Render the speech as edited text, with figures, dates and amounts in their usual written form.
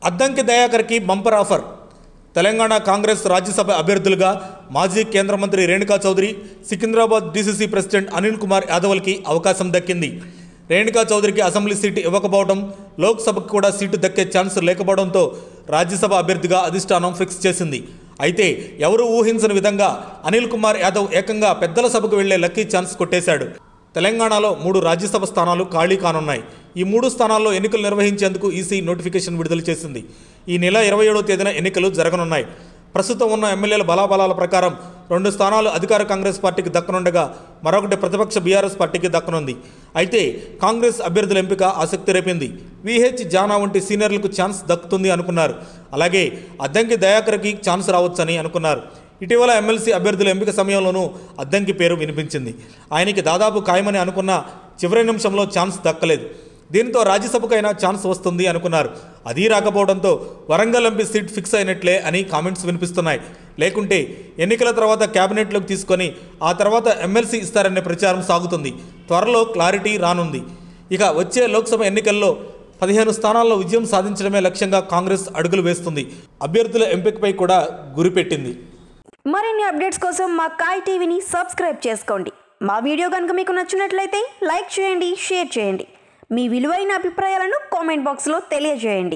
అద్దంకి దయాకర్కి bumper offer. Telangana Congress Rajya Sabha అభ్యర్థులుగా మాజీ కేంద్ర మంత్రి రేణుకా చౌదరి, సికింద్రాబాద్ డీసీసీ ప్రెసిడెంట్ అనిల్ కుమార్ యాదవ్లకి అవకాశం దక్కింది. రేణుకా చౌదరికి అసెంబ్లీ సీటు ఇవ్వకపోవడం, లోక్సభకు కూడా సీటు దక్కే ఛాన్స్ లేకపోవడంతో రాజ్యసభ అభ్యర్థిగా అధిష్టానం ఫిక్స్ చేసింది. అయితే ఎవరూ ఊహించని విధంగా అనిల్ కుమార్ యాదవ్ ఏకంగా పెద్దల సభకు వెళ్లే లక్కీ ఛాన్స్ కొట్టేశాడు. తెలంగాణలో 3 రాజ్యసభ స్థానాలు ఖాళీ కానున్నాయి. ఈ 3 స్థానాల్లో ఎన్నికలు నిర్వహించేందుకు ఈసీ నోటిఫికేషన్ విడుదల చేసింది. ఈ నెల 27వ తేదీన ఎన్నికలు జరగనున్నాయి. ప్రస్తుతం ఉన్న ఎమ్మెల్యేల బలాబలాల ప్రకారం 2 స్థానాలు అధికార కాంగ్రెస్ పార్టీకి దక్కనుండగా మరొకటి ప్రతిపక్ష బీఆర్ఎస్ పార్టీకి దక్కనుంది. అయితే కాంగ్రెస్ అభ్యర్థుల ఎంపిక ఆసక్తి రేపింది. విహెచ్ జానా వంటి సీనియర్లకు ఛాన్స్ దక్కుతుంది అనుకున్నారు. అలాగే అద్దంకి దయాకర్కి ఛాన్స్ రావచ్చని అనుకున్నారు. ఇటీవల ఎమ్మెల్సీ అభ్యర్థుల ఎంపిక సమయంలోనూ అద్దంకి పేరు వినిపించింది. ఆయనకి దాదాపు ఖాయమని అనుకున్న చివరి నిమిషంలో ఛాన్స్ దక్కలేదు. దీంతో రాజ్యసభకైనా ఛాన్స్ వస్తుంది అనుకున్నారు. అది రాకపోవడంతో వరంగల్ ఎంపీ సీట్ ఫిక్స్ అయినట్లే అని కామెంట్స్ వినిపిస్తున్నాయి. లేకుంటే ఎన్నికల తర్వాత క్యాబినెట్లోకి తీసుకొని ఆ తర్వాత ఎమ్మెల్సీ ఇస్తారనే ప్రచారం సాగుతుంది. త్వరలో క్లారిటీ రానుంది. ఇక వచ్చే లోక్సభ ఎన్నికల్లో 15 స్థానాల్లో విజయం సాధించడమే లక్ష్యంగా కాంగ్రెస్ అడుగులు వేస్తుంది. అభ్యర్థుల ఎంపికపై కూడా గురిపెట్టింది. మరిన్ని అప్డేట్స్ కోసం మా కాయ్ టీవీని సబ్స్క్రైబ్ చేసుకోండి. మా వీడియో కనుక మీకు నచ్చినట్లయితే లైక్ చేయండి, షేర్ చేయండి. మీ విలువైన అభిప్రాయాలను కామెంట్ బాక్స్లో తెలియజేయండి.